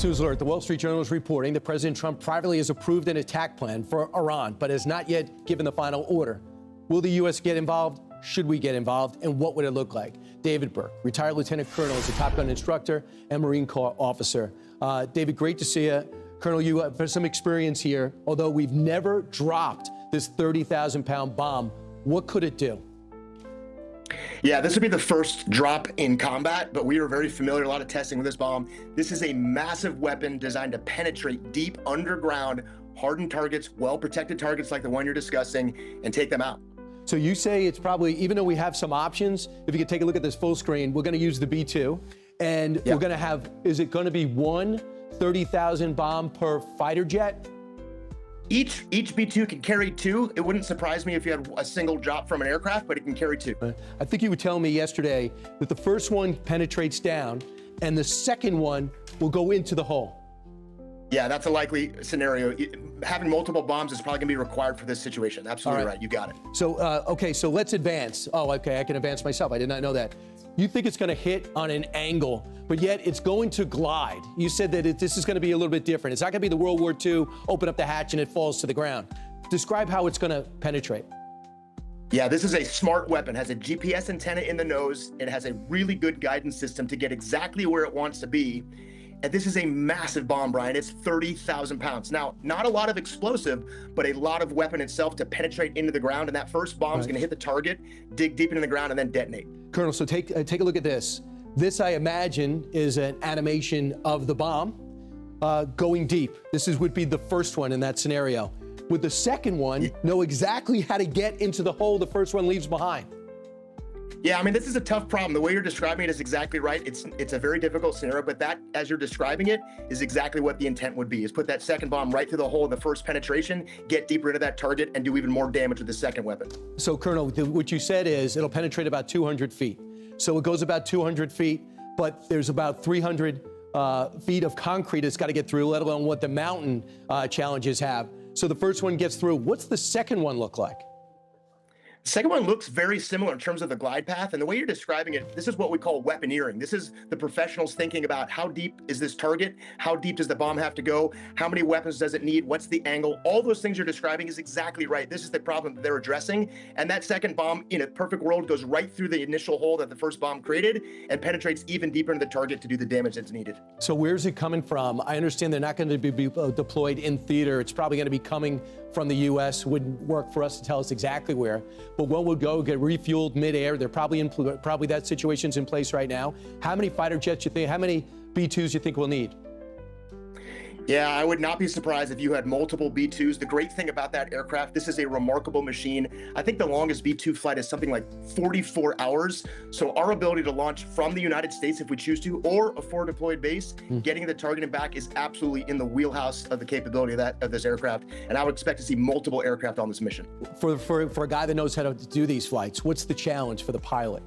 News alert. The Wall Street Journal is reporting that President Trump privately has approved an attack plan for Iran, but has not yet given the final order. Will the U.S. get involved? Should we get involved? And what would it look like? David Burke, retired Lieutenant Colonel, is a Top Gun instructor and Marine Corps officer. David, great to see you. Colonel, you have some experience here. Although we've never dropped this 30,000-pound bomb, what could it do? Yeah, this would be the first drop in combat, but we are very familiar, a lot of testing with this bomb. This is a massive weapon designed to penetrate deep underground, hardened targets, well-protected targets like the one you're discussing, and take them out. So you say it's probably, even though we have some options, if you could take a look at this full screen, we're going to use the B-2, and we're going to have, is it going to be one 30,000 bomb per fighter jet? Each B-2 can carry two. It wouldn't surprise me if you had a single drop from an aircraft, but it can carry two. I think you were telling me yesterday that the first one penetrates down and the second one will go into the hull. Yeah, that's a likely scenario. Having multiple bombs is probably going to be required for this situation. Absolutely right. You got it. So, okay, so let's advance. Oh, okay, I can advance myself. I did not know that. You think it's going to hit on an angle, but yet it's going to glide. You said that this is going to be a little bit different. It's not going to be the World War II, open up the hatch and it falls to the ground. Describe how it's going to penetrate. Yeah, this is a smart weapon. It has a GPS antenna in the nose. It has a really good guidance system to get exactly where it wants to be. And this is a massive bomb, Brian. It's 30,000 pounds. Now, not a lot of explosive, but a lot of weapon itself to penetrate into the ground. And that first bomb is going to hit the target, dig deep into the ground, and then detonate. Colonel, so take a look at this. This, I imagine, is an animation of the bomb going deep. This would be the first one in that scenario. With the second one, know exactly how to get into the hole the first one leaves behind. Yeah, I mean, this is a tough problem. The way you're describing it is exactly right. It's a very difficult scenario, but that, as you're describing it, is exactly what the intent would be, is put that second bomb right through the hole of the first penetration, get deeper into that target, and do even more damage with the second weapon. So, Colonel, what you said is it'll penetrate about 200 feet. So it goes about 200 feet, but there's about 300 feet of concrete it's got to get through, let alone what the mountain challenges have. So the first one gets through. What's the second one look like? The second one looks very similar in terms of the glide path, and the way you're describing it, this is what we call weaponeering. This is the professionals thinking about how deep is this target, how deep does the bomb have to go, how many weapons does it need, what's the angle. All those things you're describing is exactly right. This is the problem that they're addressing, and that second bomb, in a perfect world, goes right through the initial hole that the first bomb created and penetrates even deeper into the target to do the damage that's needed. So where's it coming from? I understand they're not going to be deployed in theater. It's probably going to be coming from the U.S. Wouldn't work for us to tell us exactly where, but one would go get refueled midair. They're probably that situation's in place right now. How many fighter jets you think? How many B-2s you think we'll need? Yeah, I would not be surprised if you had multiple B-2s. The great thing about that aircraft, this is a remarkable machine. I think the longest B-2 flight is something like 44 hours. So our ability to launch from the United States, if we choose to, or a forward deployed base, getting the target and back is absolutely in the wheelhouse of the capability of this aircraft. And I would expect to see multiple aircraft on this mission. For a guy that knows how to do these flights, what's the challenge for the pilot?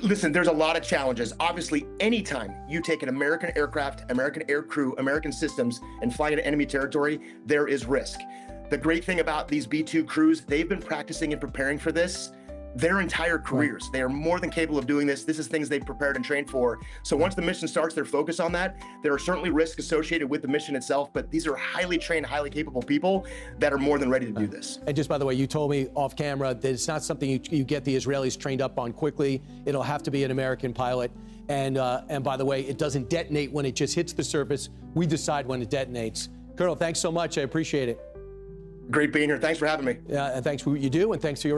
Listen, there's a lot of challenges. Obviously, anytime you take an American aircraft, American air crew, American systems, and fly into enemy territory, there is risk. The great thing about these B-2 crews, they've been practicing and preparing for this their entire careers. They are more than capable of doing this. This is things they've prepared and trained for. So once the mission starts, they're focused on that. There are certainly risks associated with the mission itself, but these are highly trained, highly capable people that are more than ready to do this. And just by the way, you told me off camera that it's not something you get the Israelis trained up on quickly. It'll have to be an American pilot. And by the way, it doesn't detonate when it just hits the surface. We decide when it detonates. Colonel, thanks so much. I appreciate it. Great being here. Thanks for having me. Yeah, and thanks for what you do, and thanks for your